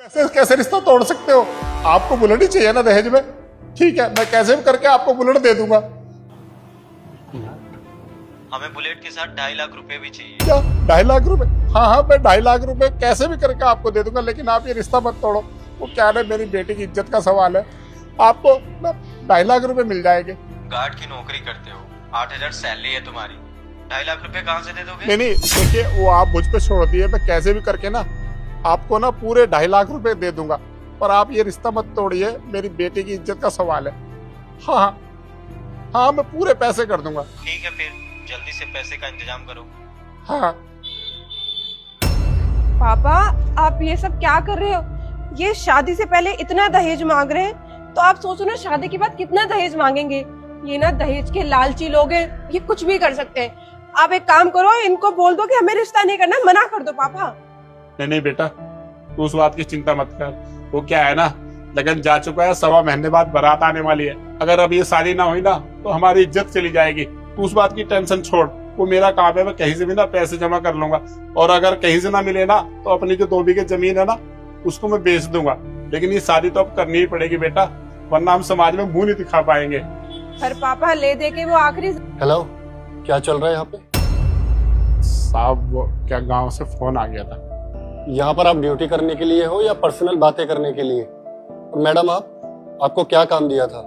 ऐसे कैसे रिश्ता तोड़ सकते हो? आपको बुलेट ही चाहिए ना दहेज में? ठीक है, मैं कैसे भी करके आपको बुलेट दे दूंगा। हमें बुलेट के साथ 2.5 लाख रुपए भी चाहिए। क्या 2.5 लाख रुपए? हाँ हाँ, मैं 2.5 लाख रुपए कैसे भी करके आपको दे दूंगा, लेकिन आप ये रिश्ता मत तोड़ो। वो क्या है, मेरी बेटी की इज्जत का सवाल है। आपको 2.5 लाख रुपए मिल जाएंगे। गार्ड की नौकरी करते हो, 8,000 सैलरी है तुम्हारी, 2.5 लाख रुपए कहाँ से दे दोगे? नहीं नहीं, देखिए वो आप मुझ पे छोड़ दिए, मैं कैसे भी करके ना आपको ना पूरे 2.5 लाख रुपए दे दूंगा, पर आप ये रिश्ता मत तोड़िए, मेरी बेटी की इज्जत का सवाल है। हाँ हाँ हाँ, मैं पूरे पैसे कर दूंगा। ठीक है, फिर जल्दी से पैसे का इंतजाम करो। हाँ। पापा, आप ये सब क्या कर रहे हो? ये शादी से पहले इतना दहेज मांग रहे हैं, तो आप सोचो ना शादी के बाद कितना दहेज मांगेंगे। ये ना दहेज के लालची लोग हैं, ये कुछ भी कर सकते हैं। आप एक काम करो, इनको बोल दो कि हमें रिश्ता नहीं करना, मना कर दो पापा। नहीं नहीं बेटा, तू उस बात की चिंता मत कर। वो क्या है ना, लगन जा चुका है, 1.25 महीने बाद बारात आने वाली है। अगर अब ये शादी ना हुई ना तो हमारी इज्जत चली जाएगी। तू उस बात की टेंशन छोड़, वो मेरा काम है, मैं कहीं से भी ना पैसे जमा कर लूंगा। और अगर कहीं से ना मिले ना तो अपनी जो 2 बीघे जमीन है ना उसको मैं बेच दूंगा। लेकिन ये शादी तो अब करनी ही पड़ेगी बेटा, वरना हम समाज में मुंह नहीं दिखा पाएंगे। पर पापा ले दे के वो आखिरी। हेलो, क्या चल रहा है यहाँ पे? साहब वो क्या गांव से फोन आ गया था। यहाँ पर आप ड्यूटी करने के लिए हो या पर्सनल बातें करने के लिए? और मैडम, आपको क्या काम दिया था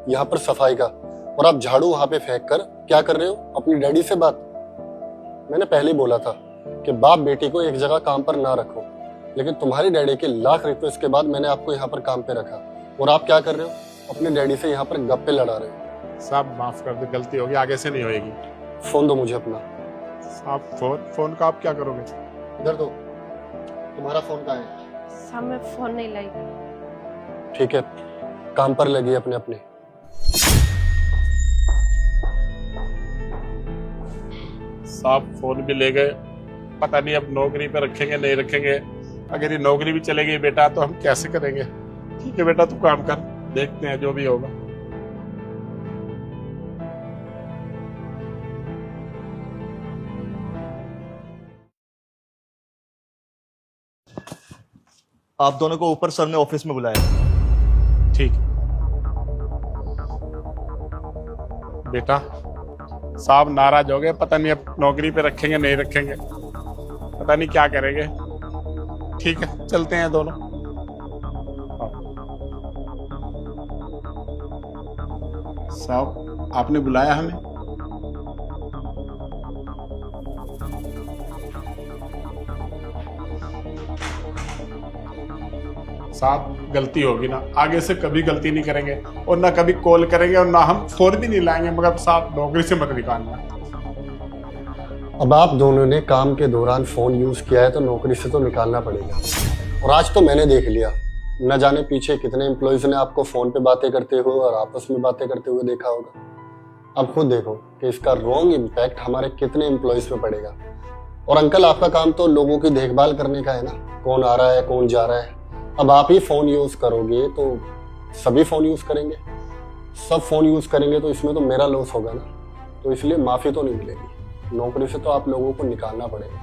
यहाँ पर सफाई का, और आप झाड़ू वहां पे फेंक कर क्या कर रहे हो? अपनी डैडी से बात। मैंने पहले ही बोला था कि बाप बेटी को एक जगह काम पर ना रखो, लेकिन तुम्हारी डैडी के लाख रिक्वेस्ट के बाद मैंने आपको यहाँ पर काम पे रखा, और आप क्या कर रहे हो? अपने डैडी से यहाँ पर गप्पे लड़ा रहे हो। साहब माफ कर दो, गलती होगी, आगे से नहीं होगी। फोन दो मुझे अपना। साहब फोन का आप क्या करोगे? इधर दो, तुम्हारा फोन कहाँ है? साहब मैं फोन नहीं लाई। ठीक है, काम पर लगी अपने अपने। साहब फोन भी ले गए, पता नहीं अब नौकरी पे रखेंगे नहीं रखेंगे। अगर ये नौकरी भी चले गई बेटा तो हम कैसे करेंगे? ठीक है बेटा, तू काम कर, देखते हैं जो भी होगा। आप दोनों को ऊपर सर ने ऑफिस में बुलाया। ठीक बेटा, साहब नाराज हो गए, पता नहीं अब नौकरी पे रखेंगे नहीं रखेंगे, पता नहीं क्या करेंगे। ठीक है, चलते हैं दोनों। साहब आपने बुलाया हमें? साहब गलती होगी ना, आगे से कभी गलती नहीं करेंगे, और ना कभी कॉल करेंगे, और ना हम फोन भी नहीं लाएंगे, मगर साहब नौकरी से मत निकालना। अब आप दोनों ने काम के दौरान फोन यूज किया है तो नौकरी से तो निकालना पड़ेगा। और आज तो मैंने देख लिया, न जाने पीछे कितने एम्प्लॉयज ने आपको फोन पे बातें करते हुए और आपस में बातें करते हुए देखा होगा। अब खुद देखो कि इसका रॉन्ग इम्पैक्ट हमारे कितने एम्प्लॉयज पे पड़ेगा। और अंकल, आपका काम तो लोगों की देखभाल करने का है ना, कौन आ रहा है कौन जा रहा है। अब आप ही फोन यूज करोगे तो सभी फोन यूज करेंगे, सब फोन यूज करेंगे तो इसमें तो मेरा लॉस होगा ना। तो इसलिए माफी तो नहीं मिलेगी, नौकरी से तो आप लोगों को निकालना पड़ेगा।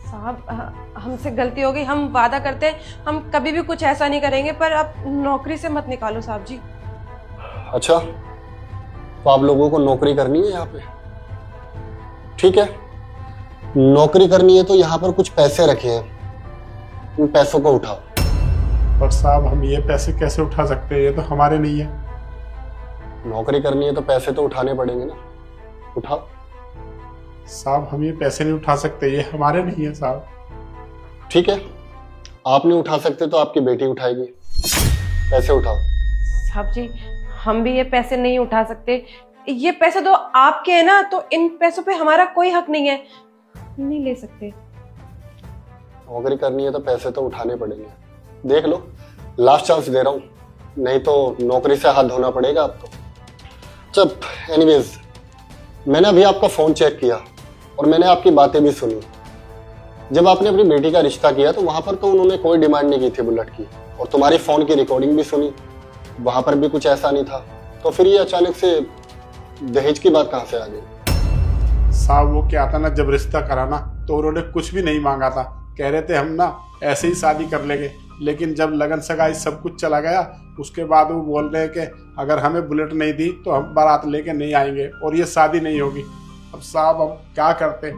साहब हमसे गलती हो गई, हम वादा करते हैं हम कभी भी कुछ ऐसा नहीं करेंगे, पर अब नौकरी से मत निकालो साहब जी। अच्छा, तो आप लोगों को नौकरी करनी है यहाँ पे? ठीक है, नौकरी करनी है तो यहाँ पर कुछ पैसे रखे हैं, उन पैसों को उठाओ। पर साहब हम ये पैसे कैसे उठा सकते हैं, ये तो हमारे नहीं है। नौकरी करनी है तो पैसे तो उठाने पड़ेंगे ना, उठाओ। साहब हम ये पैसे नहीं उठा सकते, ये हमारे नहीं है साहब। ठीक है, आप नहीं उठा सकते तो आपकी बेटी उठाएगी, पैसे उठाओ। साहब जी हम भी ये पैसे नहीं उठा सकते, ये पैसे तो आपके हैं ना, तो इन पैसों पे हमारा कोई हक नहीं है, नहीं ले सकते। नौकरी करनी है तो पैसे तो उठाने पड़ेंगे। देख लो, लास्ट चांस दे रहा हूँ, नहीं तो नौकरी से हाथ धोना पड़ेगा आपको। चल एनीवेज, मैंने अभी आपका फोन चेक किया और मैंने आपकी बातें भी सुनी। जब आपने अपनी बेटी का रिश्ता किया तो वहां पर तो उन्होंने कोई डिमांड नहीं की थी बुलेट की, और तुम्हारी फोन की रिकॉर्डिंग भी सुनी, वहां पर भी कुछ ऐसा नहीं था। तो फिर ये अचानक से दहेज की बात कहां से आ गई? साहब वो क्या था ना, जब रिश्ता करा ना तो उन्होंने कुछ भी नहीं मांगा था, कह रहे थे हम ना ऐसे ही शादी कर लेंगे, लेकिन जब लगन सगाई सब कुछ चला गया उसके बाद वो बोल रहे हैं कि अगर हमें बुलेट नहीं दी तो हम बारात लेके नहीं आएंगे और ये शादी नहीं होगी। अब साहब हम क्या करते?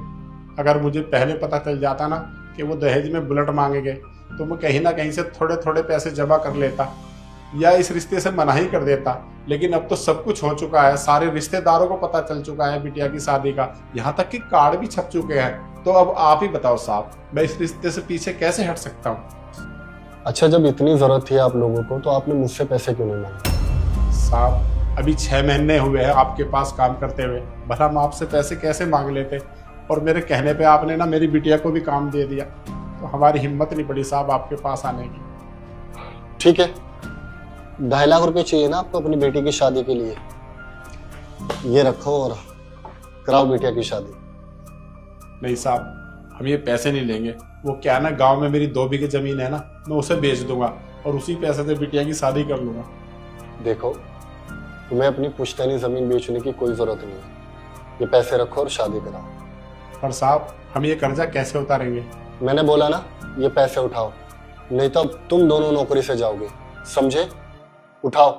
अगर मुझे पहले पता चल जाता ना कि वो दहेज में बुलेट मांगेंगे तो मैं कहीं ना कहीं से थोड़े थोड़े पैसे जमा कर लेता या इस रिश्ते से मना ही कर देता। लेकिन अब तो सब कुछ हो चुका है, सारे रिश्तेदारों को पता चल चुका है बिटिया की शादी का, यहाँ तक कि कार्ड भी छप चुके हैं। तो अब आप ही बताओ साहब, मैं इस रिश्ते से पीछे कैसे हट सकता हूँ? अच्छा, जब इतनी जरूरत थी आप लोगों को तो आपने मुझसे पैसे क्यों नहीं मांगे? साहब अभी 6 महीने हुए हैं आपके पास काम करते हुए, भला हम आपसे पैसे कैसे मांग लेते? और मेरे कहने पे आपने ना मेरी बिटिया को भी काम दे दिया, तो हमारी हिम्मत नहीं पड़ी साहब आपके पास आने की। ठीक है, 2.5 लाख रुपए चाहिए ना आपको अपनी बेटी की शादी के लिए, ये रखो और कराओ बिटिया की शादी। नहीं साहब, हम ये पैसे नहीं लेंगे। वो क्या ना, गांव में मेरी 2 बीघे जमीन है ना, मैं उसे बेच दूंगा और उसी पैसे से बिटिया की शादी कर लूंगा। देखो, तुम्हें अपनी पुश्तैनी जमीन बेचने की कोई जरूरत नहीं है, ये पैसे रखो और शादी कराओ। पर साहब हम ये कर्जा कैसे उतारेंगे? मैंने बोला ना, ये पैसे उठाओ, नहीं तो अब तुम दोनों नौकरी से जाओगे, समझे? उठाओ।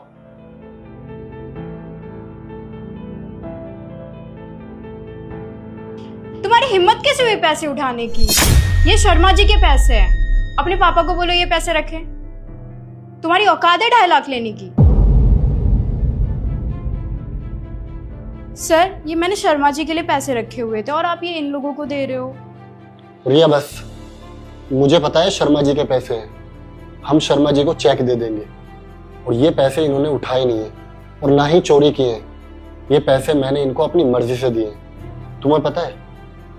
तुम्हारी हिम्मत कैसे हुई पैसे उठाने की? ये शर्मा जी के पैसे हैं, अपने पापा को बोलो ये पैसे रखें। तुम्हारी औकात है 2.5 लाख लेने की? सर, ये मैंने शर्मा जी के लिए पैसे रखे हुए थे और आप ये इन लोगों को दे रहे हो। रिया बस, मुझे पता है शर्मा जी के पैसे हैं, हम शर्मा जी को चेक दे देंगे। और ये पैसे इन्होंने उठाए नहीं है और ना ही चोरी किए हैं, ये पैसे मैंने इनको अपनी मर्जी से दिए। तुम्हें पता है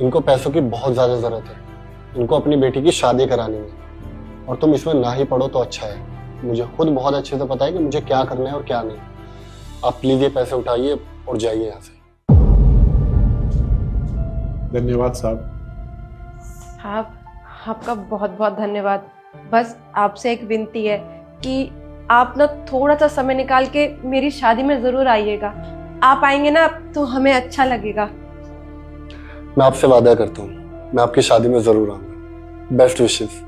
इनको पैसों की बहुत ज्यादा जरूरत है, इनको अपनी बेटी की शादी करानी है और तुम इसमें ना ही पढ़ो तो अच्छा है। मुझे खुद बहुत अच्छे से पता है कि मुझे क्या करना है और क्या नहीं। आप प्लीज ये पैसे उठाइए और जाइए यहाँ से। धन्यवाद साहब। साहब आपका बहुत बहुत धन्यवाद। बस आपसे एक विनती है कि आप ना थोड़ा सा समय निकाल के मेरी शादी में जरूर आइएगा। आप आएंगे ना तो हमें अच्छा लगेगा। मैं आपसे वादा करता हूँ, मैं आपकी शादी में जरूर आऊंगा। Best wishes.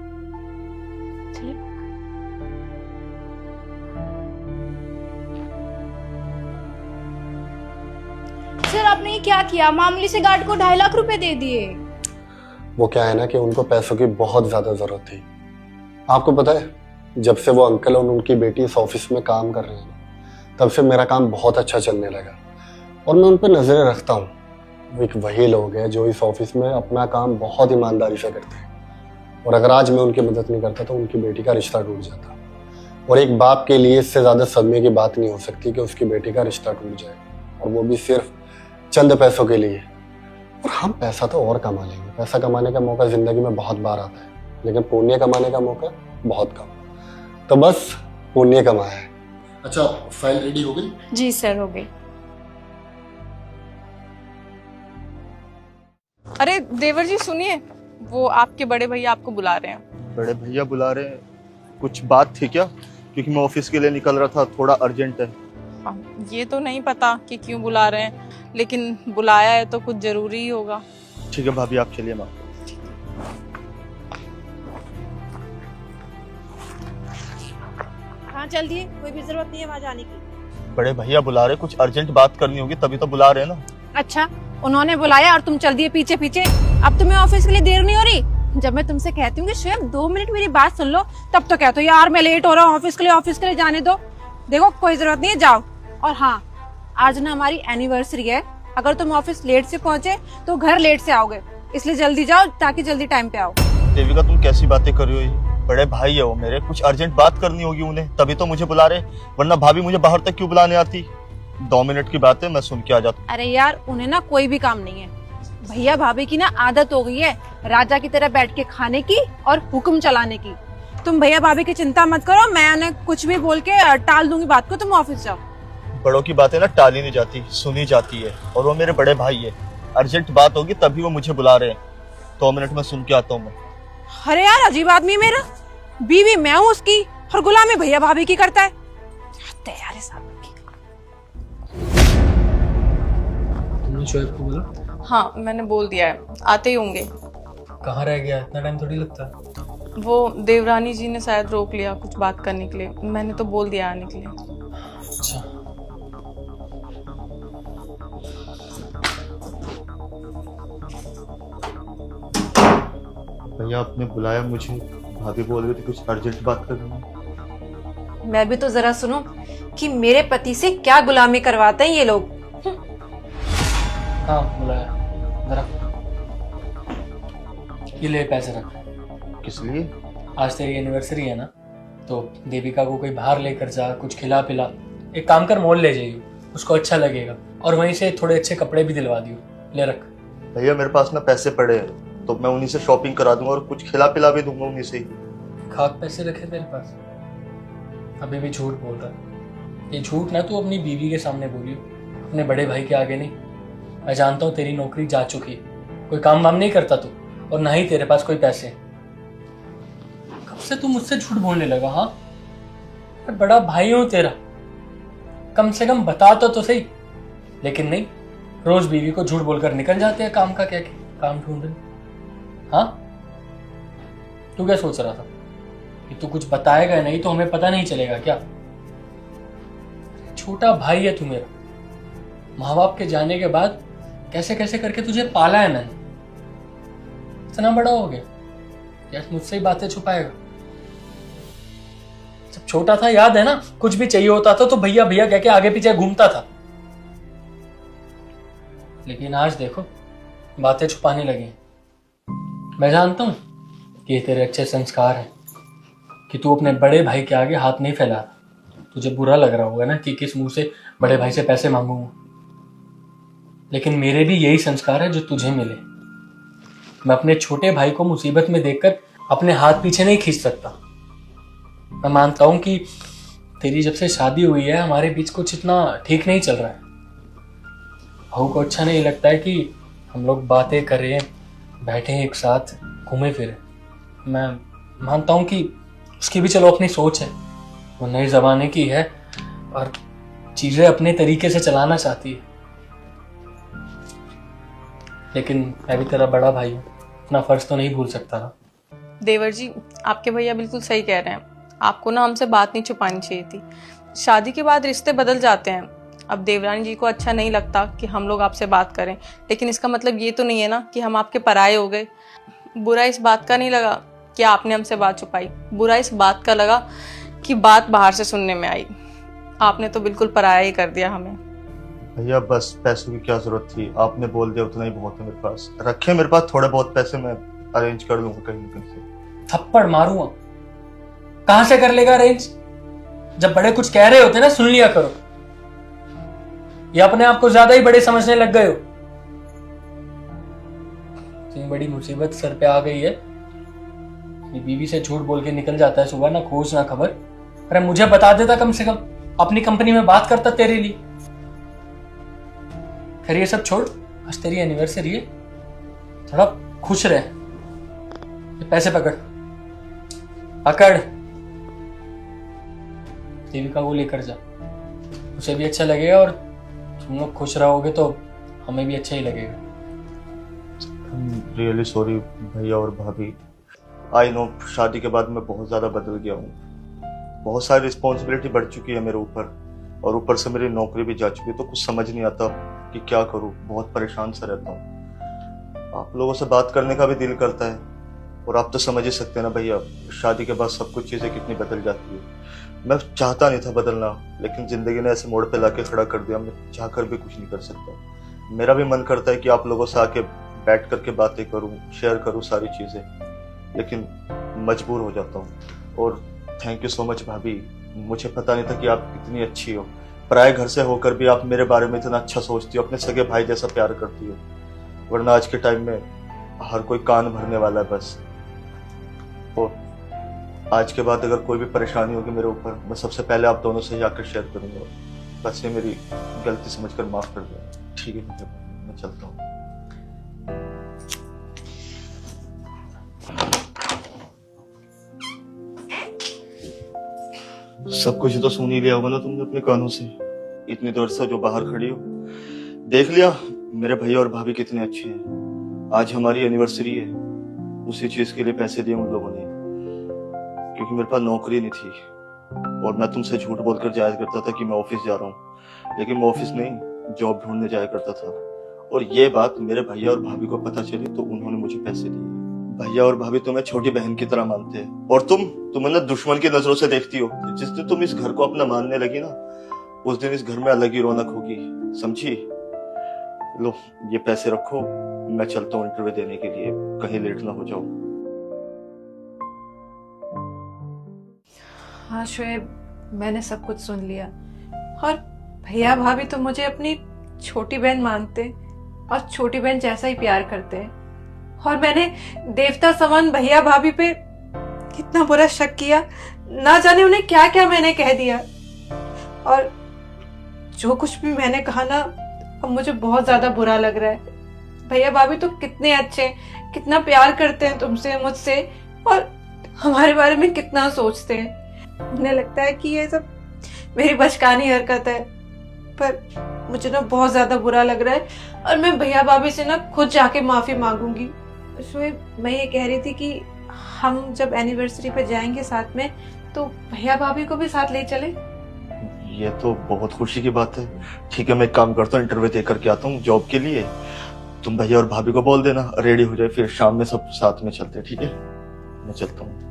सर, आपने ये क्या किया? मामूली से गार्ड को 2.5 लाख रुपए दे दिए। वो क्या है ना कि उनको पैसों की बहुत ज्यादा जरूरत थी। आपको पता है, जब से वो अंकल और उनकी बेटी इस ऑफिस में काम कर रहे हैं तब से मेरा काम बहुत अच्छा चलने लगा और मैं उन पर नजरें रखता हूँ। वो एक वही लोग हैं जो इस ऑफिस में अपना काम बहुत ईमानदारी से करते हैं और अगर आज मैं उनकी मदद नहीं करता तो उनकी बेटी का रिश्ता टूट जाता। और एक बाप के लिए इससे ज्यादा सदमे की बात नहीं हो सकती कि उसकी बेटी का रिश्ता टूट जाए, और वो भी सिर्फ चंद पैसों के लिए। और हम पैसा तो और कमा लेंगे, पैसा कमाने का मौका जिंदगी में बहुत बार आता है, लेकिन पुण्य कमाने का मौका बहुत कम। तो बस पुण्य कमाया है। अच्छा, फाइल रेडी हो गई? जी सर, हो गई। अरे देवर जी सुनिए, वो आपके बड़े भैया आपको बुला रहे हैं। बड़े भैया बुला रहे हैं? कुछ बात थी क्या? क्योंकि मैं ऑफिस के लिए निकल रहा था, थोड़ा अर्जेंट है। हाँ, ये तो नहीं पता कि क्यों बुला रहे हैं, लेकिन बुलाया है तो कुछ जरूरी ही होगा। ठीक है भाभी, आप चलिए। मैं हाँ चल दिए, कोई भी जरूरत नहीं है वहाँ जाने की। बड़े भैया बुला रहे, कुछ अर्जेंट बात करनी होगी तभी तो बुला रहे हैं ना। अच्छा, उन्होंने बुलाया और तुम चल दिए पीछे पीछे। अब तुम्हें ऑफिस के लिए देर नहीं हो रही? जब मैं तुमसे कहती हूँ कि श्वेत 2 मिनट मेरी बात सुन लो, तब तो कहते हो यार मैं लेट हो रहा हूँ ऑफिस के लिए जाने दो। देखो कोई जरूरत नहीं है, जाओ। और हाँ, आज ना हमारी एनिवर्सरी है, अगर तुम ऑफिस लेट से पहुंचे तो घर लेट से आओगे, इसलिए जल्दी जाओ ताकि जल्दी टाइम पे आओ। देविका, तुम कैसी बातें कर रही हो? ये बड़े भाई है वो मेरे, कुछ अर्जेंट बात करनी होगी उन्हें, तभी तो मुझे बुला रहे, वरना भाभी मुझे बाहर तक क्यों बुलाने आती? 2 मिनट की बात है, मैं सुन के आ जाता। अरे यार, उन्हें ना कोई भी काम नहीं है। भैया भाभी की ना आदत हो गई है राजा की तरह बैठ के खाने की और हुक्म चलाने की। तुम भैया भाभी की चिंता मत करो, मैं उन्हें कुछ भी बोल के टाल दूंगी बात को, तुम ऑफिस जाओ। बड़ों की बातें ना टाली नहीं जाती, सुनी जाती है, और वो मेरे बड़े भाई है। अर्जेंट बात होगी तभी वो मुझे बुला रहे हैं। 2 मिनट में सुन के आता हूँ मैं। अरे यार, अजीब आदमी है मेरा। बीवी मैं हूँ उसकी और गुलामी भैया भाभी की करता है। यार तुमने शोएब को बोला? हाँ, मैंने बोल दिया है, आते ही होंगे। कहाँ रह गया? इतना टाइम थोड़ी लगता है। वो देवरानी जी ने शायद रोक लिया कुछ बात करने के लिए, मैंने तो बोल दिया आने के लिए। अच्छा, भैया आपने बुलाया मुझे, भाभी बोल रही थी कुछ अर्जेंट बात करनी है। मैं भी तो जरा सुनो कि मेरे पति से क्या गुलामी करवाते हैं ये लोग। हाँ बुलाया। जरा ये ले पैसे रख। किस लिए? आज तेरी एनिवर्सरी है ना, तो देविका को कोई बाहर लेकर जा, कुछ खिला पिला। एक काम कर, मॉल ले जाइए, उसको अच्छा लगेगा, और वहीं से थोड़े अच्छे कपड़े भी दिलवा दियो। ले रख। भैया मेरे पास ना पैसे पड़े हैं, तो मैं उन्हीं से शॉपिंग करा दूंगा और कुछ खिला पिला भी दूंगा उन्हीं से ही। खाक पैसे रखे तेरे पास? अभी भी झूठ बोल रहा है। ये झूठ ना तू अपनी बीवी के सामने बोलियो, अपने बड़े भाई के आगे नहीं। मैं जानता हूँ तेरी नौकरी जा चुकी है, कोई काम वाम नहीं करता तू, और ना ही तेरे पास कोई पैसे। कब से तू मुझसे झूठ बोलने लगा? हाँ, मैं बड़ा भाई हूं तेरा, कम से कम बता तो सही। लेकिन नहीं, रोज बीवी को झूठ बोलकर निकल जाते हैं काम का क्या काम ढूंढने। हाँ, तू क्या सोच रहा था कि तू कुछ बताएगा नहीं तो हमें पता नहीं चलेगा क्या? छोटा भाई है तू मेरा, माँ बाप के जाने के बाद कैसे कैसे करके तुझे पाला है मैंने। इतना बड़ा हो गया क्या मुझसे ही बातें छुपाएगा? जब छोटा था याद है ना, कुछ भी चाहिए होता था तो भैया भैया कह के आगे पीछे घूमता था। लेकिन आज देखो बातें छुपाने लगी। मैं जानता हूं कि ये तेरे अच्छे संस्कार हैं कि तू अपने बड़े भाई के आगे हाथ नहीं फैला। तुझे बुरा लग रहा होगा ना कि किस मुंह से बड़े भाई से पैसे मांगूंगा, लेकिन मेरे भी यही संस्कार है जो तुझे मिले। मैं अपने छोटे भाई को मुसीबत में देखकर अपने हाथ पीछे नहीं खींच सकता। मैं मानता हूं कि तेरी जब से शादी हुई है हमारे बीच कुछ इतना ठीक नहीं चल रहा है। बहू को अच्छा नहीं लगता है कि हम लोग बातें करें, बैठे एक साथ, घूमे फिरे। मैं मानता हूं कि उसकी भी चलो अपनी सोच है, वो नए जमाने की है और चीजें अपने तरीके से चलाना चाहती है। लेकिन मैं भी तेरा बड़ा भाई हूँ, अपना फर्ज तो नहीं भूल सकता ना। देवर जी, आपके भैया बिल्कुल सही कह रहे हैं। आपको ना हमसे बात नहीं छुपानी चाहिए थी। शादी के बाद रिश्ते बदल जाते हैं। अब देवरानी जी को अच्छा नहीं लगता कि हम लोग आपसे बात करें, लेकिन इसका मतलब ये तो नहीं है ना कि हम आपके पराये हो गए। बुरा इस बात का नहीं लगा कि आपने हमसे बात छुपाई, बुरा इस बात का लगा कि बात बाहर से सुनने में आई। आपने तो बिल्कुल पराया ही कर दिया हमें। भैया बस पैसों की क्या जरूरत थी, आपने बोल दिया उतना ही बहुत है मेरे पास। रखे मेरे पास थोड़े बहुत पैसे, मैं अरेंज कर लूंगा कहीं ना कहीं से। थप्पड़ मारूंगा, कहां से कर लेगा अरेंज? जब बड़े कुछ कह रहे होते ना सुन लिया करो। ये अपने आप को ज्यादा ही बड़े समझने लग गए हो। इतनी बड़ी मुसीबत सर पे आ गई है, बीवी से झूठ बोल के निकल जाता है सुबह, ना खोज ना खबर। अरे मुझे बता देता कम से कम, अपनी कंपनी में बात करता तेरे लिए। खैर ये सब छोड़, आज तेरी एनिवर्सरी है, थोड़ा खुश रहे। ये पैसे पकड़ पकड़, देविका को लेकर जा, उसे भी अच्छा लगेगा और तुम लोग खुश रहोगे तो हमें भी अच्छा ही लगेगा। रियली सॉरी भैया और भाभी। आई नो शादी के बाद मैं बहुत ज़्यादा बदल गया हूँ, बहुत सारी रिस्पॉन्सिबिलिटी बढ़ चुकी है मेरे ऊपर, और ऊपर से मेरी नौकरी भी जा चुकी है, तो कुछ समझ नहीं आता कि क्या करूँ। बहुत परेशान सा रहता हूँ। आप लोगों से बात करने का भी दिल करता है, और आप तो समझ ही सकते हैं ना भैया, शादी के बाद सब कुछ चीज़ें कितनी बदल जाती है। मैं चाहता नहीं था बदलना, लेकिन ज़िंदगी ने ऐसे मोड़ पे लाके खड़ा कर दिया, मैं चाहकर भी कुछ नहीं कर सकता। मेरा भी मन करता है कि आप लोगों से आके बैठ करके बातें करूँ, शेयर करूँ सारी चीज़ें, लेकिन मजबूर हो जाता हूँ। और थैंक यू सो मच भाभी, मुझे पता नहीं था कि आप इतनी अच्छी हो। पराए घर से होकर भी आप मेरे बारे में इतना अच्छा सोचती हो, अपने सगे भाई जैसा प्यार करती हो, वरना आज के टाइम में हर कोई कान भरने वाला है बस। और आज के बाद अगर कोई भी परेशानी होगी मेरे ऊपर, मैं सबसे पहले आप दोनों से जाकर शेयर करूंगा। बस ये मेरी गलती समझकर माफ कर दो। ठीक है भैया, मैं चलता हूँ। सब कुछ तो सुन ही लिया होगा ना तुमने अपने कानों से, इतनी देर से जो बाहर खड़ी हो। देख लिया मेरे भैया और भाभी कितने अच्छे हैं। आज हमारी एनिवर्सरी है, उसी चीज के लिए पैसे दिए उन लोगों ने, क्योंकि मेरे पास नौकरी नहीं थी और मैं तुमसे झूठ बोलकर जाया करता था कि मैं ऑफिस जा रहा हूँ, लेकिन मैं ऑफिस नहीं जॉब ढूंढने जाया करता था। और ये बात मेरे भैया और भाभी को पता चली तो उन्होंने मुझे पैसे दिए। भैया और भाभी तुम्हें छोटी बहन की तरह मानते हैं और तुम्हें ना दुश्मन की नजरों से देखती हो। जिस दिन तुम इस घर को अपना मानने लगी ना, उस दिन इस घर में अलग ही रौनक होगी, समझी? लो ये पैसे रखो, मैं चलता हूँ इंटरव्यू देने के लिए, कहीं लेट ना हो जाओ। हाँ शोएब, मैंने सब कुछ सुन लिया और भैया भाभी तो मुझे अपनी छोटी बहन मानते और छोटी बहन जैसा ही प्यार करते हैं, और मैंने देवता समान भैया भाभी पे कितना बुरा शक किया, ना जाने उन्हें क्या क्या मैंने कह दिया। और जो कुछ भी मैंने कहा ना, अब मुझे बहुत ज्यादा बुरा लग रहा है। भैया भाभी तो कितने अच्छे, कितना प्यार करते हैं तुमसे, मुझसे, और हमारे बारे में कितना सोचते हैं। उन्हें लगता है कि ये सब मेरी बचकानी हरकत है, पर मुझे ना बहुत ज्यादा बुरा लग रहा है और मैं भैया भाभी से ना खुद जाके माफी मांगूंगी। शोएब, मैं ये कह रही थी कि हम जब एनिवर्सरी पे जाएंगे साथ में, तो भैया भाभी को भी साथ ले चले। ये तो बहुत खुशी की बात है। ठीक है, मैं एक काम करता हूँ, इंटरव्यू दे करके आता हूँ जॉब के लिए। तुम भैया और भाभी को बोल देना रेडी हो जाए, फिर शाम में सब साथ में चलते हैं। ठीक है, मैं चलता हूँ।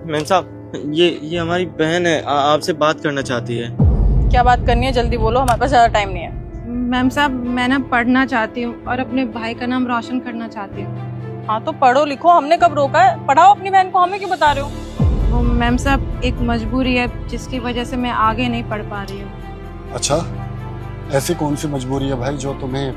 मैम साहब, ये हमारी बहन है, आपसे बात करना चाहती है। क्या बात करनी है, जल्दी बोलो, हमारे पास ज़्यादा टाइम नहीं है। मैम साहब, मैं ना पढ़ना चाहती हूँ और अपने भाई का नाम रोशन करना चाहती हूँ। हाँ तो पढ़ो लिखो, हमने कब रोका है? पढ़ाओ अपनी बहन को, हमें क्यों बता रहे हो? वो मैम साहब, एक मजबूरी है जिसकी वजह से मैं आगे नहीं पढ़ पा रही हूँ। अच्छा, ऐसी कौन सी मजबूरी है भाई जो तुम्हें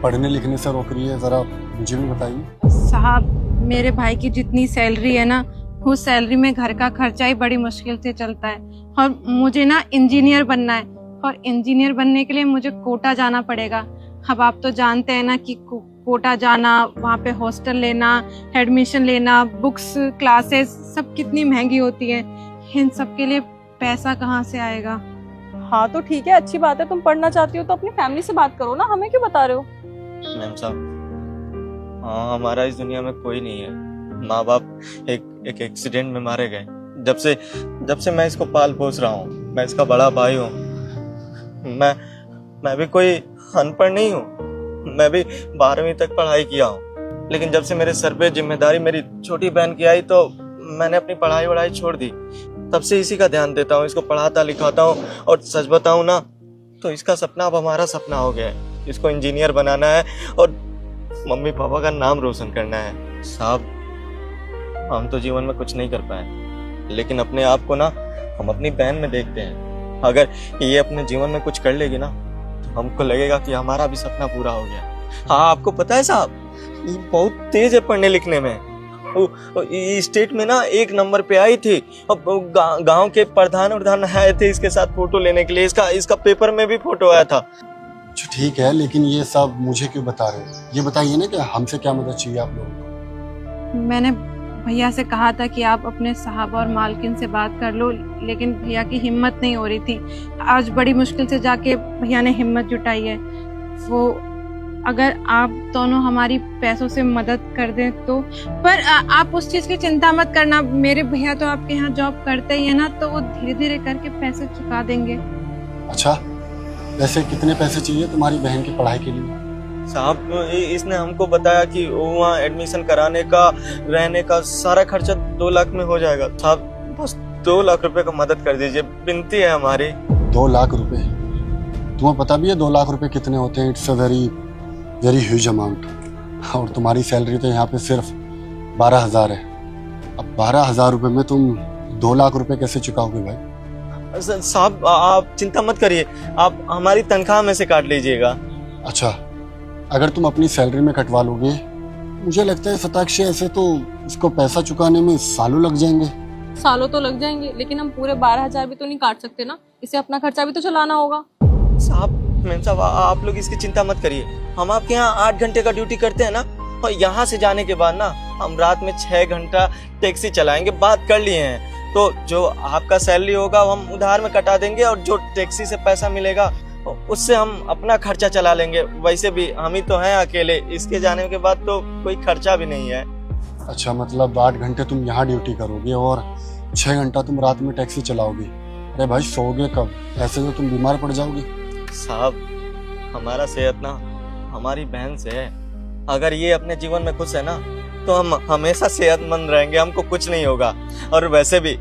पढ़ने लिखने से रोक रही है? जरा मुझे भी बताइए। साहब, मेरे भाई की जितनी सैलरी है ना, उस सैलरी में घर का खर्चा ही बड़ी मुश्किल से चलता है, और मुझे ना इंजीनियर बनना है, और इंजीनियर बनने के लिए मुझे कोटा जाना पड़ेगा। अब आप तो जानते हैं ना कि कोटा जाना, वहाँ पे हॉस्टल लेना, एडमिशन लेना, बुक्स, क्लासेस सब कितनी महंगी होती है। इन सब के लिए पैसा कहाँ से आएगा? हाँ तो ठीक है, अच्छी बात है, तुम पढ़ना चाहती हो तो अपनी फैमिली से बात करो ना, हमें क्यों बता रहे हो? मैम साहब, हाँ हमारा इस दुनिया में कोई नहीं है। माँ बाप एक एक्सीडेंट में मारे गए। जब से मैं इसको पाल पोस रहा हूँ, मैं इसका बड़ा भाई हूँ। मैं भी कोई अनपढ़ नहीं हूँ, मैं भी 12वीं तक पढ़ाई किया हूँ, लेकिन जब से मेरे सर पे जिम्मेदारी मेरी छोटी बहन की आई तो मैंने अपनी पढ़ाई छोड़ दी। तब से इसी का ध्यान देता हूँ, इसको पढ़ाता लिखाता हूँ, और सच बताऊँ ना तो इसका सपना अब हमारा सपना हो गया है। इसको इंजीनियर बनाना है और मम्मी पापा का नाम रोशन करना है। साहब, हम तो जीवन में कुछ नहीं कर पाए, लेकिन अपने आप को ना हम अपनी बहन में देखते हैं। अगर ये अपने जीवन में कुछ कर लेगी ना तो हमको लगेगा कि हमारा भी सपना पूरा हो गया। हाँ, आपको पता है साहब, ये बहुत तेज है पढ़ने लिखने में। स्टेट में ना 1 नंबर पे आई थी। अब गांव के प्रधान आए थे इसके साथ फोटो लेने के लिए। इसका पेपर में भी फोटो आया था। ठीक है, लेकिन ये सब मुझे क्यों बता रहे हो? ये बताइए ना कि हमसे क्या मदद चाहिए आप लोगों को। मैंने भैया से कहा था कि आप अपने साहब और मालकिन से बात कर लो, लेकिन भैया की हिम्मत नहीं हो रही थी। आज बड़ी मुश्किल से जाके भैया ने हिम्मत जुटाई है। वो अगर आप दोनों हमारी पैसों से मदद कर दें तो। पर आप उस चीज़ की चिंता मत करना, मेरे भैया तो आपके यहाँ जॉब करते ही है ना, तो वो धीरे धीरे करके पैसे चुका देंगे। अच्छा, वैसे कितने पैसे चाहिए तुम्हारी बहन की पढ़ाई के लिए? साहब, इसने हमको बताया कि वहाँ एडमिशन कराने का, रहने का सारा खर्चा 2 लाख में हो जाएगा। साहब, बस 2 लाख रुपए का मदद कर दीजिए, विनती है हमारी। 2 लाख रुपए? तुम्हें पता भी है 2 लाख रुपए कितने होते हैं? It's a very very huge amount. और तुम्हारी सैलरी तो यहाँ पे सिर्फ 12,000 है। अब 12,000 रुपए में तुम 2 लाख रुपए कैसे चुकाओगे भाई? साहब, आप चिंता मत करिए, आप हमारी तनख्वाह में से काट लीजिएगा। अच्छा, अगर तुम अपनी सैलरी में कटवा लोगे, मुझे लगता है शताक्षी, ऐसे तो इसको पैसा चुकाने में सालों लग जाएंगे। सालों तो लग जाएंगे, लेकिन हम पूरे 12,000 भी तो नहीं काट सकते ना, इसे अपना खर्चा भी तो चलाना होगा। साहब, मैम साहब, आप लोग इसकी चिंता मत करिए। हम आपके यहाँ 8 घंटे का ड्यूटी करते हैं ना, और यहाँ से जाने के बाद ना हम रात में 6 घंटा टैक्सी चलाएंगे, बात कर लिए हैं। तो जो आपका सैलरी होगा वो हम उधार में कटा देंगे और जो टैक्सी से पैसा मिलेगा उससे हम अपना खर्चा चला लेंगे। वैसे भी हम ही तो हैं अकेले, इसके जाने के बाद तो कोई खर्चा भी नहीं है। अच्छा, मतलब 8 घंटे तुम यहाँ ड्यूटी करोगे और 6 घंटा तुम रात में टैक्सी चलाओगे? अरे भाई सोओगे कब? ऐसे तो तुम बीमार पड़ जाओगे। साहब, हमारा सेहत ना हमारी बहन से है। अगर ये अपने जीवन में खुश है ना तो हम हमेशा सेहतमंद रहेंगे, हमको कुछ नहीं होगा। और वैसे भी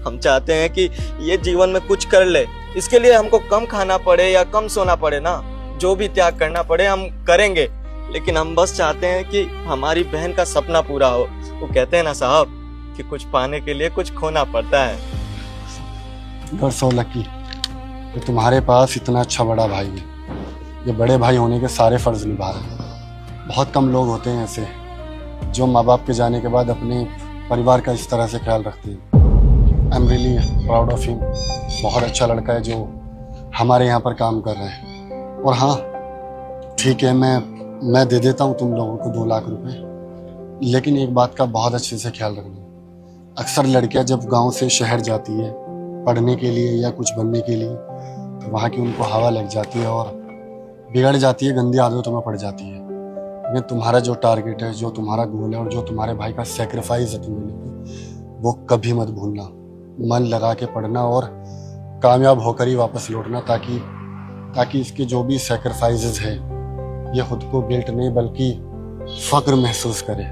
हम चाहते हैं कि ये जीवन में कुछ कर ले, इसके लिए हमको कम खाना पड़े या कम सोना पड़े ना, जो भी त्याग करना पड़े हम करेंगे। लेकिन हम बस चाहते हैं कि हमारी बहन का सपना पूरा हो। वो कहते हैं ना साहब कि कुछ पाने के लिए कुछ खोना पड़ता है। You're so lucky कि तुम्हारे पास इतना अच्छा बड़ा भाई है। ये बड़े भाई होने के सारे फर्ज निभा रहे हैं। बहुत कम लोग होते हैं ऐसे जो माँ बाप के जाने के बाद अपने परिवार का इस तरह से ख्याल रखते हैं। I am really proud of him. बहुत अच्छा लड़का है जो हमारे यहाँ पर काम कर रहा है। और हाँ ठीक है, मैं दे देता हूँ तुम लोगों को 2 लाख रुपए, लेकिन एक बात का बहुत अच्छे से ख्याल रखना। अक्सर लड़कियाँ जब गांव से शहर जाती है पढ़ने के लिए या कुछ बनने के लिए, तो वहाँ की उनको हवा लग जाती है और बिगड़ जाती है, गंदी आदतों में पड़ जाती है। लेकिन तुम्हारा जो टारगेट है, जो तुम्हारा गोल है और जो तुम्हारे भाई का सेक्रीफाइस है तुम्हें लेके, वो कभी मत भूलना। मन लगा के पढ़ना और कामयाब होकर ही वापस लौटना, ताकि इसके जो भी सेक्रीफाइसेस है ये खुद को गिल्ट नहीं बल्कि फक्र महसूस करे।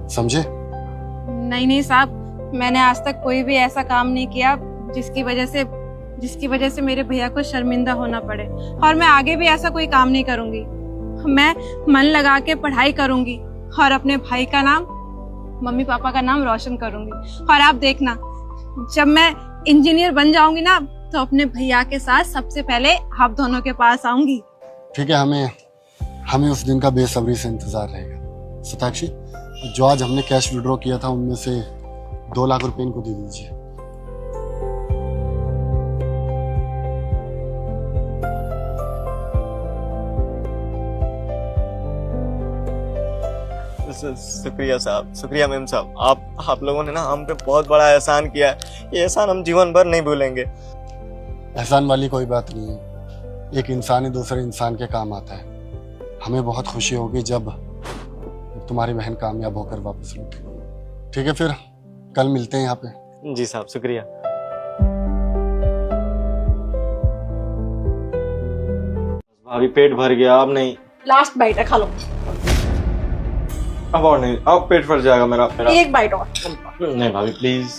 समझे? नहीं साहब, मैंने आज तक कोई भी ऐसा काम नहीं किया जिसकी वजह से मेरे भैया को शर्मिंदा होना पड़े, और मैं आगे भी ऐसा कोई काम नहीं करूंगी। मैं मन लगा के पढ़ाई करूंगी और अपने भाई का नाम, मम्मी पापा का नाम रोशन करूंगी। और आप देखना, जब मैं इंजीनियर बन जाऊंगी ना तो अपने भैया के साथ सबसे पहले आप दोनों के पास आऊंगी। ठीक है, हमें उस दिन का बेसब्री से इंतजार रहेगा। सताक्षी, जो आज हमने कैश विड्रॉ किया था उनमें से 2 लाख रुपए इनको दे दीजिए। शुक्रिया साहब, शुक्रिया मैम साहब। आप लोगों ने ना हम पे बहुत बड़ा एहसान किया है। ये एहसान हम जीवन भर नहीं भूलेंगे। एहसान वाली कोई बात नहीं है। एक इंसान ही दूसरे इंसान के काम आता है। हमें बहुत खुशी होगी जब तुम्हारी बहन कामयाब होकर वापस लौटे। ठीक है, फिर कल मिलते हैं यहाँ पे। जी साहब, शुक्रिया। भाभी पेट भर गया, अब नहीं। लास्ट बाइट है, खा लो। अब और नहीं, अब पेट भर जाएगा मेरा। एक बाइट और। नहीं भाभी प्लीज।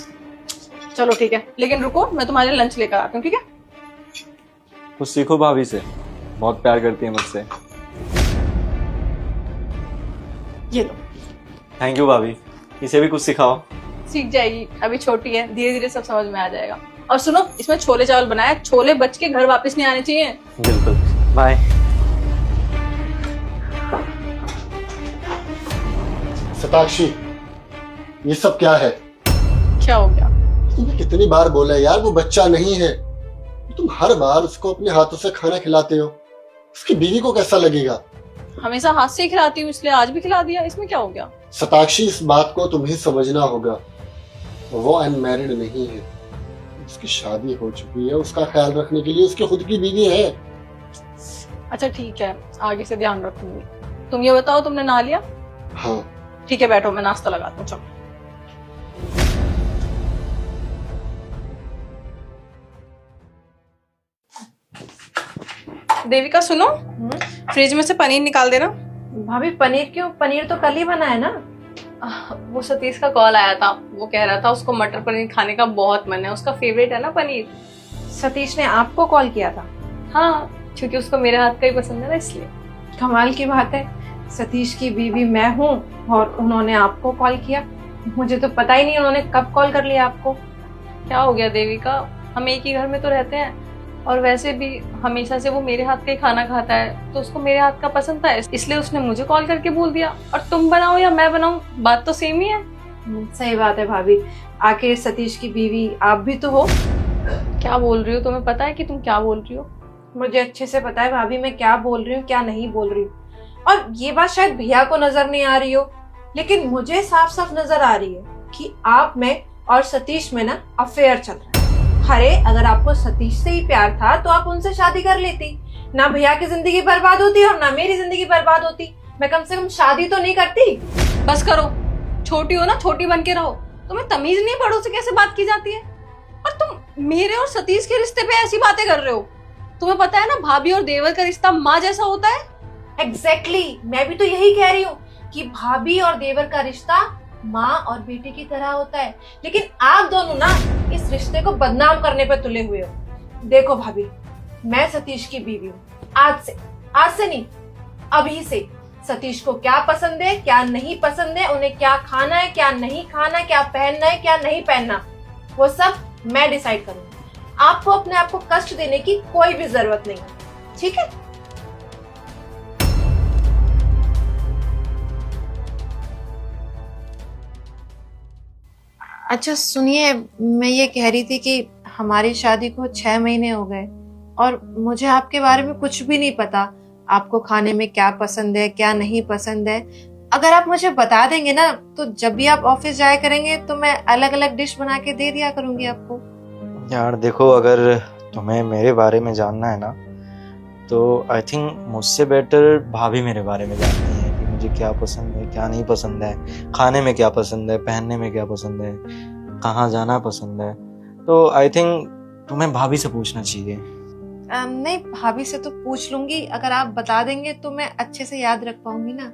चलो ठीक है, लेकिन रुको, मैं तुम्हारे लिए लंच लेकर आती हूँ। ठीक है? कुछ सीखो भाभी से, बहुत प्यार करती है मुझसे। ये लो। थैंक यू भाभी, इसे भी कुछ सिखाओ। सीख जाएगी, अभी छोटी है, धीरे धीरे सब समझ में आ जाएगा। और सुनो, इसमें छोले चावल बनाया, छोले बच के घर वापस नहीं आने चाहिए। बिल्कुल, बाय। सताक्षी, ये सब क्या है? क्या हो गया? तुम्हें कितनी बार बोला यार, वो बच्चा नहीं है। तुम हर बार उसको अपने हाथों से खाना खिलाते हो, उसकी बीवी को कैसा लगेगा? हमेशा हाथ से ही खिलाती हूँ, इसलिए आज भी खिला दिया। इसमें क्या हो गया? सताक्षी, इस बात को तुम्हें समझना होगा। वो अनमैरिड नहीं है, उसकी शादी हो चुकी है। उसका ख्याल रखने के लिए उसकी खुद की बीवी है। अच्छा ठीक है, आगे से ध्यान रखूंगी। तुम ये बताओ, तुमने नहा लिया? हाँ ठीक है, बैठो, मैं नाश्ता लगाता हूँ। चलो। देविका सुनो, फ्रिज में से पनीर निकाल देना। भाभी पनीर क्यों? पनीर तो कल ही बना है ना। वो सतीश का कॉल आया था, वो कह रहा था उसको मटर पनीर खाने का बहुत मन है, उसका फेवरेट है ना पनीर। सतीश ने आपको कॉल किया था? हाँ, क्योंकि उसको मेरे हाथ का ही पसंद है ना, इसलिए। कमाल की बात है, सतीश की बीवी मैं हूँ और उन्होंने आपको कॉल किया। मुझे तो पता ही नहीं उन्होंने कब कॉल कर लिया आपको। क्या हो गया देविका, हम एक ही घर में तो रहते हैं, और वैसे भी हमेशा से वो मेरे हाथ का ही खाना खाता है, तो उसको मेरे हाथ का पसंद था, इसलिए उसने मुझे कॉल करके बोल दिया। और तुम बनाओ या मैं बनाऊं, बात तो सेम ही है। सही बात है भाभी, आखिर सतीश की बीवी आप भी तो हो। क्या बोल रही हो? तुम्हें पता है कि तुम क्या बोल रही हो? मुझे अच्छे से पता है भाभी, मैं क्या बोल रही हूँ क्या नहीं बोल रही हूँ। और ये बात शायद भैया को नजर नहीं आ रही हो, लेकिन मुझे साफ साफ नजर आ रही है कि आप में और सतीश में ना अफेयर चल रहा है। अरे अगर आपको सतीश से ही प्यार था तो आप उनसे शादी कर लेती, ना भैया की जिंदगी बर्बाद होती और ना मेरी जिंदगी बर्बाद होती। मैं कम से कम शादी तो नहीं करती। बस करो, छोटी हो ना, छोटी बन के रहो। तुम्हें तमीज नहीं, बड़ों से कैसे बात की जाती है? और तुम मेरे और सतीश के रिश्ते पे ऐसी बातें कर रहे हो। तुम्हें पता है ना भाभी और देवर का रिश्ता माँ जैसा होता है। एग्जैक्टली, मैं भी तो यही कह रही हूँ कि भाभी और देवर का रिश्ता माँ और बेटे की तरह होता है। लेकिन आप दोनों ना इस रिश्ते को बदनाम करने पर तुले हुए हो। देखो भाभी, मैं सतीश की बीवी हूँ। आज से नहीं, अभी से सतीश को क्या पसंद है, क्या नहीं पसंद है, उन्हें क्या खाना है, क्या नहीं खाना, क्या पहनना है, क्या नहीं पहनना, वो सब मैं डिसाइड करूंगी। आपको अपने आप को कष्ट देने की कोई भी जरूरत नहीं है, ठीक है? अच्छा सुनिए, मैं ये कह रही थी कि हमारी शादी को 6 महीने हो गए और मुझे आपके बारे में कुछ भी नहीं पता। आपको खाने में क्या पसंद है, क्या नहीं पसंद है। अगर आप मुझे बता देंगे ना तो जब भी आप ऑफिस जाया करेंगे तो मैं अलग अलग डिश बना के दे दिया करूंगी आपको। यार देखो, अगर तुम्हें मेरे बारे में जानना है ना तो आई थिंक मुझसे बेटर भाभी मेरे बारे में जानती है कि मुझे क्या पसंद है, क्या नहीं पसंद है, खाने में क्या पसंद है, पहनने में क्या पसंद है, कहाँ जाना पसंद है। तो आई थिंक तुम्हें भाभी से पूछना चाहिए। नहीं, भाभी से तो पूछ लूंगी। अगर आप बता देंगे तो मैं अच्छे से याद रख पाऊंगी ना।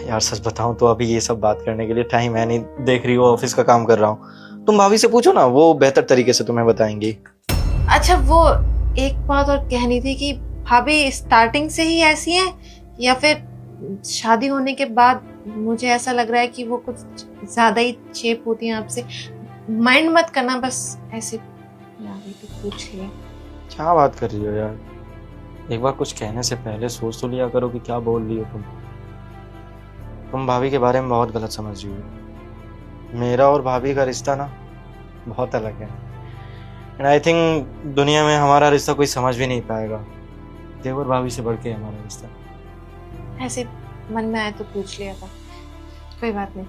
यार सच बताऊं तो अभी ये सब बात करने के लिए टाइम है नहीं। देख रही हो ऑफिस का काम कर रहा हूँ। तुम भाभी से पूछो ना, वो बेहतर तरीके से तुम्हें बताएंगी। अच्छा, वो एक बात और कहनी थी कि भाभी स्टार्टिंग से ही ऐसी है या फिर शादी होने के बाद मुझे ऐसा लग रहा है कि वो कुछ ज्यादा ही चेप होती हैं आपसे। माइंड मत करना, बस ऐसे पूछ लिया। क्या बात कर रही हो यार? एक बार कुछ कहने से पहले सोच तो लिया करो कि क्या बोल रही हो तुम भाभी के बारे में बहुत गलत समझ रही हो। मेरा और भाभी का रिश्ता ना बहुत अलग है एंड आई थिंक दुनिया में हमारा रिश्ता कोई समझ भी नहीं पाएगा। देवर भाभी से बढ़ के हमारा रिश्ता। ऐसे मन में आया तो पूछ लिया था, कोई बात नहीं।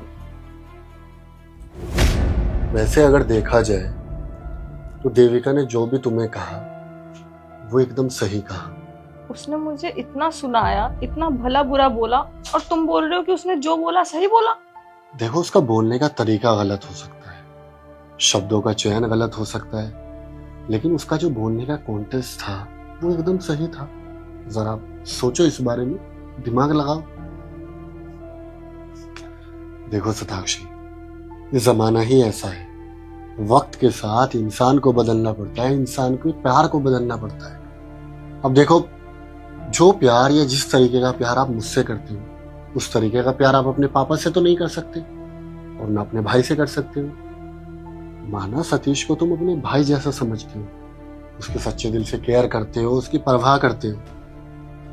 वैसे अगर देखा जाए तो देविका ने जो भी तुम्हें कहा वो एकदम सही कहा। उसने मुझे इतना सुनाया, इतना भला बुरा बोला, और तुम बोल रहे हो कि उसने जो बोला सही बोला। देखो, उसका बोलने का तरीका गलत हो सकता है, शब्दों का चयन गलत हो सकता है, लेकिन उसका जो बोलने का कॉन्टेक्स्ट था वो एकदम सही था। जरा सोचो इस बारे में, दिमाग लगाओ। देखो शताक्षी, ये जमाना ही ऐसा है, वक्त के साथ इंसान को बदलना पड़ता है, इंसान के प्यार को बदलना पड़ता है। अब देखो, जो प्यार या जिस तरीके का प्यार आप मुझसे करते हो उस तरीके का प्यार आप अपने पापा से तो नहीं कर सकते और ना अपने भाई से कर सकते हो। माना सतीश को तुम अपने भाई जैसा समझते हो, उसके सच्चे दिल से केयर करते हो, उसकी परवाह करते हो,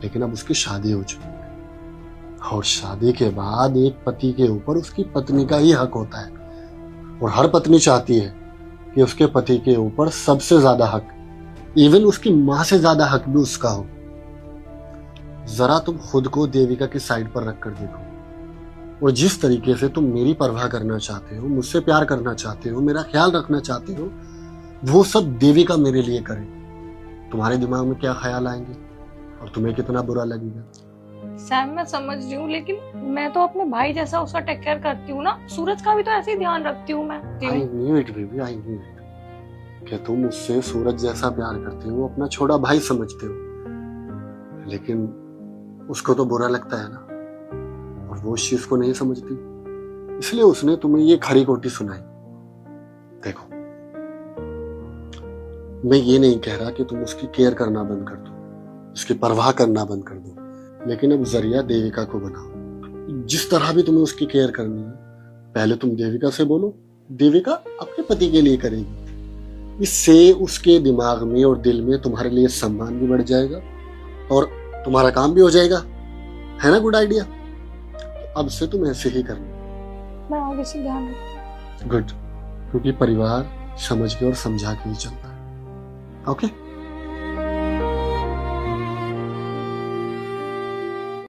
लेकिन अब उसकी शादी हो चुकी है और शादी के बाद एक पति के ऊपर उसकी पत्नी का ही हक होता है और हर पत्नी चाहती है कि उसके पति के ऊपर सबसे ज्यादा हक, इवन उसकी माँ से ज्यादा हक भी उसका हो। जरा तुम खुद को देविका की साइड पर रखकर देखो और जिस तरीके से तुम मेरी परवाह करना चाहते हो, मुझसे प्यार करना चाहते हो, मेरा ख्याल रखना चाहते हो, वो सब देविका मेरे लिए करे। तुम्हारे दिमाग में क्या ख्याल आएंगे और तुम्हें कितना बुरा लगेगा। सैम, मैं समझ रही हूँ, लेकिन मैं तो अपने भाई जैसा उसका टेक केयर करती हूँ ना। सूरज का भी तो ऐसे ही ध्यान रखती हूँ मैं। I knew it, baby, I knew it। कि तुम उससे सूरज जैसा प्यार करते हो, अपना छोटा भाई समझते हो, लेकिन उसको तो बुरा लगता है ना, और वो उस चीज को नहीं समझती, इसलिए उसने तुम्हें ये खरी खोटी सुनाई। देखो, मैं ये नहीं कह रहा कि तुम उसकी केयर करना बंद कर दो, उसकी परवाह करना बंद कर दो, लेकिन अब जरिया देविका को बनाओ। जिस तरह भी तुम्हें उसकी केयर करनी है, पहले तुम देविका से बोलो, देविका अपने पति के लिए करेगी। इससे उसके दिमाग में और दिल में तुम्हारे लिए सम्मान भी बढ़ जाएगा और तुम्हारा काम भी हो जाएगा, है ना? Good idea. अब से तुम ऐसे ही करना। मैं आगे से ध्यान रखूंगी। गुड, क्योंकि परिवार समझ के और समझा के ही चलता है। ओके।